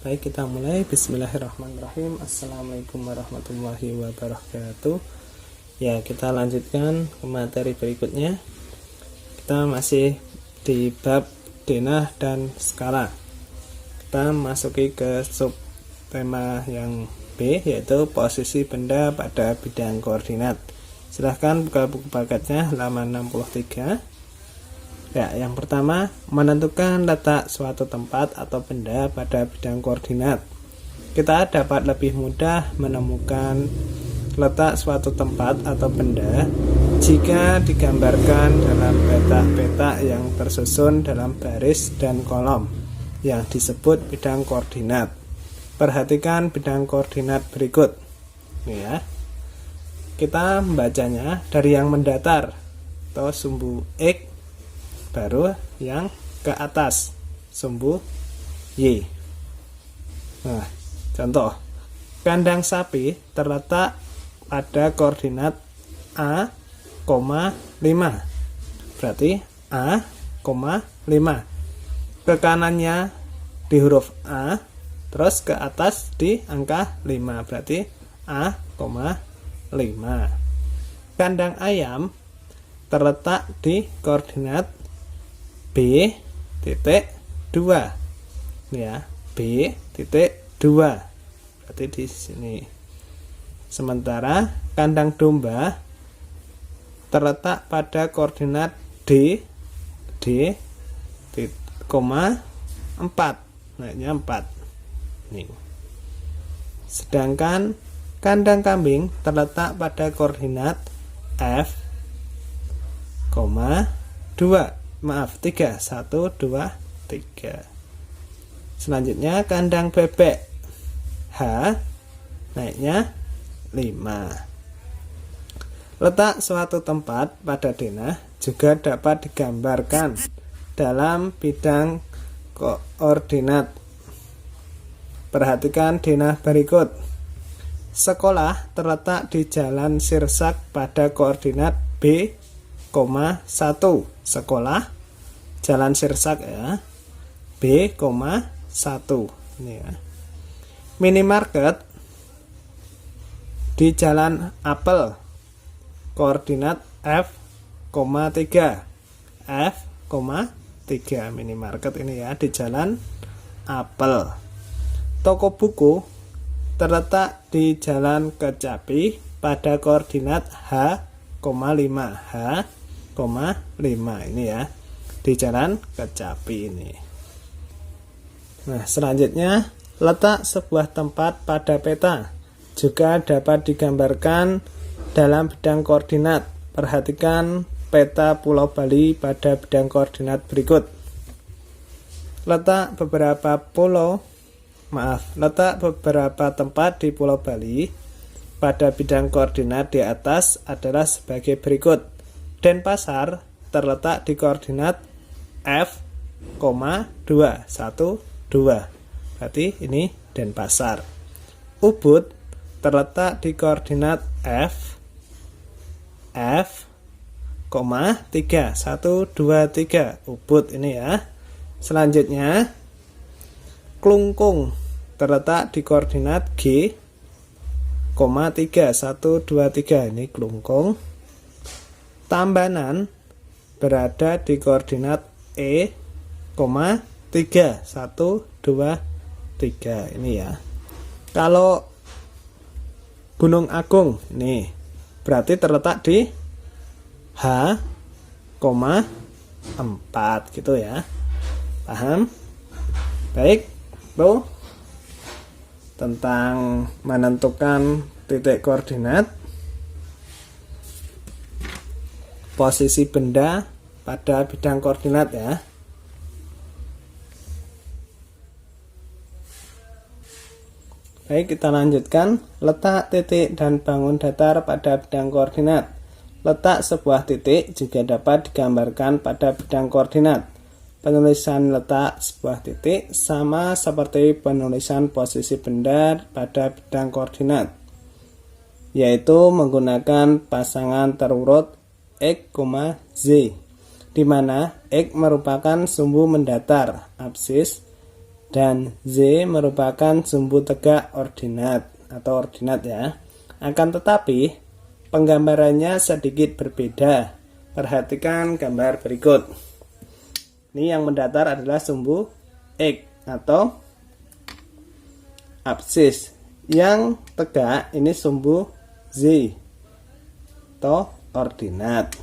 Baik, kita mulai. Bismillahirrahmanirrahim. Assalamualaikum warahmatullahi wabarakatuh. Ya, kita lanjutkan ke materi berikutnya. Kita masih di bab denah dan skala. Kita masuki ke sub tema yang B, yaitu posisi benda pada bidang koordinat. Silahkan buka buku paketnya halaman 63. Ya, yang pertama, menentukan letak suatu tempat atau benda pada bidang koordinat. Kita dapat lebih mudah menemukan letak suatu tempat atau benda jika digambarkan dalam petak-petak yang tersusun dalam baris dan kolom yang disebut bidang koordinat. Perhatikan bidang koordinat berikut. Ini ya. Kita membacanya dari yang mendatar atau sumbu X, baru yang ke atas sumbu Y. Nah, contoh, kandang sapi terletak pada koordinat A, 5. Berarti A, 5. Ke kanannya di huruf A, terus ke atas di angka 5. Berarti A, 5. Kandang ayam terletak di koordinat B.2, ya, B.2, berarti di sini. Sementara kandang domba terletak pada koordinat D, 4, naiknya 4. Nih. Sedangkan kandang kambing terletak pada koordinat F, 2. 3, 1, 2, 3. Selanjutnya kandang bebek H, naiknya 5. Letak suatu tempat pada denah juga dapat digambarkan dalam bidang koordinat. Perhatikan denah berikut. Sekolah terletak di Jalan Sirsak pada koordinat B, 1. Sekolah Jalan Sirsak, ya, B, 1. Ini ya. Minimarket di Jalan Apel koordinat F, 3. F, 3. Minimarket ini ya, di Jalan Apel. Toko buku terletak di Jalan Kecapi pada koordinat H, 5. H, 5 ini ya, di Jalan Kecapi ini. Nah, selanjutnya letak sebuah tempat pada peta juga dapat digambarkan dalam bidang koordinat. Perhatikan peta Pulau Bali pada bidang koordinat berikut. Letak beberapa tempat di Pulau Bali pada bidang koordinat di atas adalah sebagai berikut. Denpasar terletak di koordinat F, 2, 1, 2. Berarti ini Denpasar. Ubud terletak di koordinat F, 3, 1, 2, 3. Ubud ini ya. Selanjutnya Klungkung terletak di koordinat G, 3, 1, 2, 3. Ini Klungkung. Tambanan berada di koordinat E, 3, 1, 2, 3. Ini ya. Kalau Gunung Agung ini berarti terletak di H, 4 gitu ya. Paham? Baik, Bu. Tentang menentukan titik koordinat posisi benda pada bidang koordinat ya. Baik, kita lanjutkan. Letak titik dan bangun datar pada bidang koordinat. Letak sebuah titik juga dapat digambarkan pada bidang koordinat. Penulisan letak sebuah titik sama seperti penulisan posisi benda pada bidang koordinat, yaitu menggunakan pasangan terurut X, Z, di mana X merupakan sumbu mendatar, absis, dan Z merupakan sumbu tegak ordinat atau ordinat ya. Akan tetapi penggambarannya sedikit berbeda. Perhatikan gambar berikut. Ini yang mendatar adalah sumbu X atau absis. Yang tegak ini sumbu Z atau ordinat.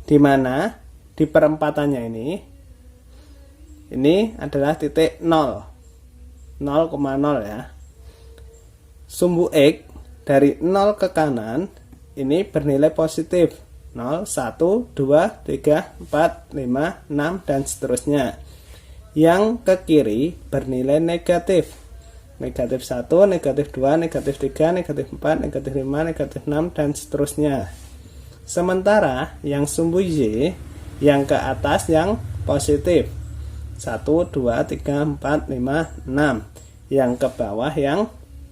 Di mana di perempatannya ini adalah titik 0,0 ya. Sumbu X dari 0 ke kanan ini bernilai positif 0, 1, 2, 3, 4, 5, 6 dan seterusnya. Yang ke kiri bernilai negatif. Negatif 1, negatif 2, negatif 3, negatif 4, negatif 5, negatif 6 dan seterusnya. Sementara yang sumbu Y yang ke atas yang positif 1, 2, 3, 4, 5, 6. Yang ke bawah yang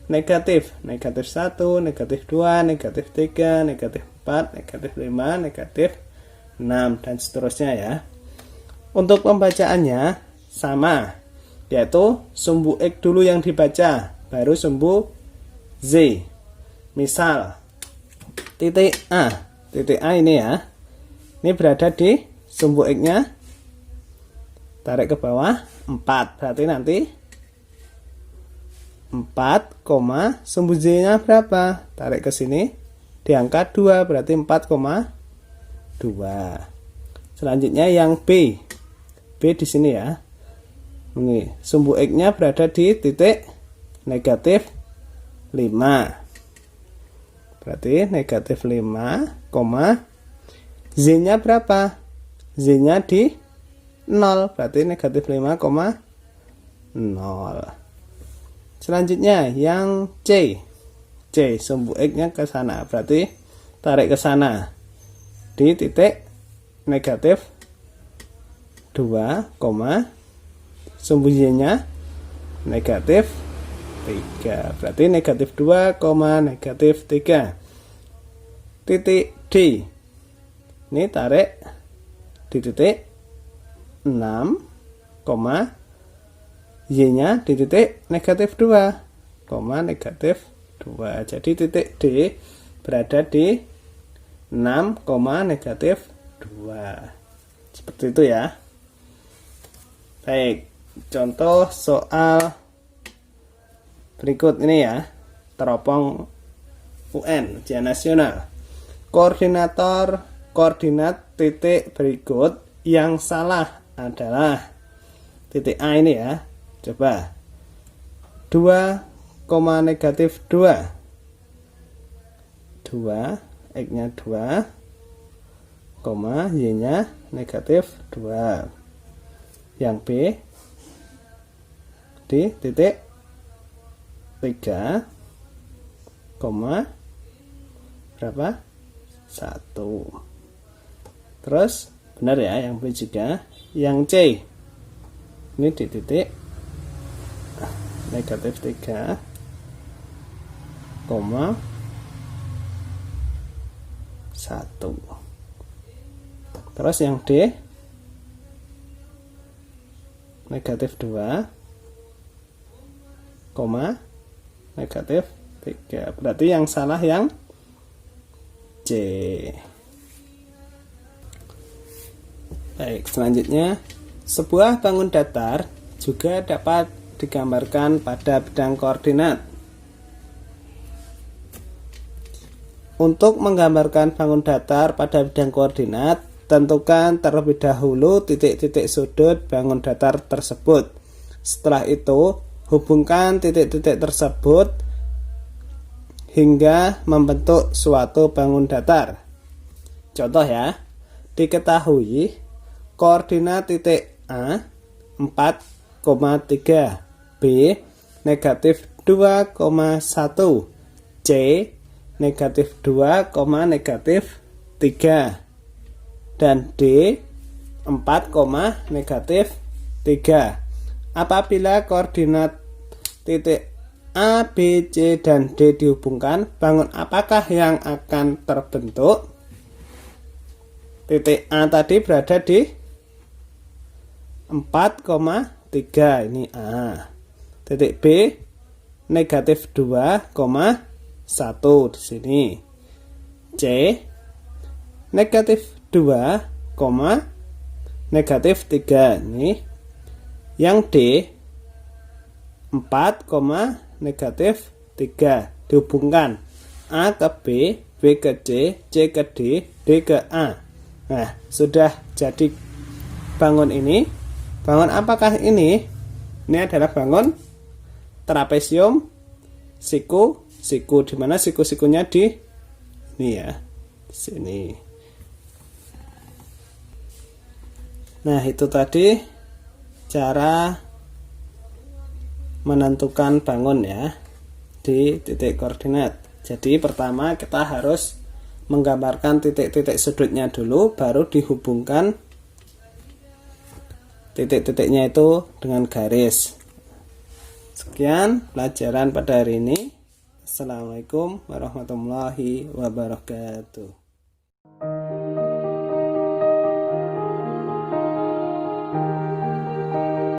negatif. Negatif 1, negatif 2, negatif 3, negatif 4, negatif 5, negatif 6 dan seterusnya ya. Untuk pembacaannya sama, yaitu sumbu X dulu yang dibaca, baru sumbu Z. Misal titik A ini ya, ini berada di sumbu X-nya, tarik ke bawah 4, berarti nanti 4, sumbu Z-nya berapa? Tarik ke sini, diangkat 2, berarti 4,2. Selanjutnya yang B di sini ya. Ini sumbu X-nya berada di titik negatif 5. Berarti negatif 5, Z-nya berapa? Z-nya di 0, berarti negatif 5,0. Selanjutnya yang C sumbu X-nya ke sana, berarti tarik ke sana di titik negatif 2, sumbu Y-nya negatif 3, berarti negatif 2, negatif 3. Titik D ini tarik di titik 6, Y-nya di titik negatif 2, negatif 2. Jadi titik D berada di 6, negatif 2. Seperti itu ya. Baik, contoh soal berikut ini ya. Teropong UN, ujian nasional. Koordinat titik berikut yang salah adalah titik A ini ya. Coba 2, negatif 2, X-nya 2, Y-nya negatif 2. Yang B di titik 3, berapa? 1. Terus benar ya yang B juga. Yang C ini di titik negatif 3, 1. Terus yang D negatif 2, negatif 3. Berarti yang salah yang C. Baik, selanjutnya sebuah bangun datar juga dapat digambarkan pada bidang koordinat. Untuk menggambarkan bangun datar pada bidang koordinat, tentukan terlebih dahulu titik-titik sudut bangun datar tersebut. Setelah itu, hubungkan titik-titik tersebut hingga membentuk suatu bangun datar. Contoh ya, diketahui koordinat titik A 4,3, B negatif 2,1, C negatif 2, negatif 3, dan D 4, negatif 3. Apabila koordinat titik A, B, C, dan D dihubungkan, bangun apakah yang akan terbentuk? Titik A tadi berada di 4,3, ini A. Titik B negatif 2,1 di sini. C negatif 2, negatif 3 ini. Yang D 4, negatif 3. Dihubungkan A ke B, B ke C, C ke D, D ke A. Nah, sudah jadi bangun ini. Bangun apakah ini? Ini adalah bangun trapesium siku, di mana siku-sikunya di ini ya, di sini. Nah, itu tadi cara menentukan bangun ya di titik koordinat. Jadi pertama kita harus menggambarkan titik-titik sudutnya dulu, baru dihubungkan titik-titiknya itu dengan garis. Sekian pelajaran pada hari ini. Assalamualaikum warahmatullahi wabarakatuh.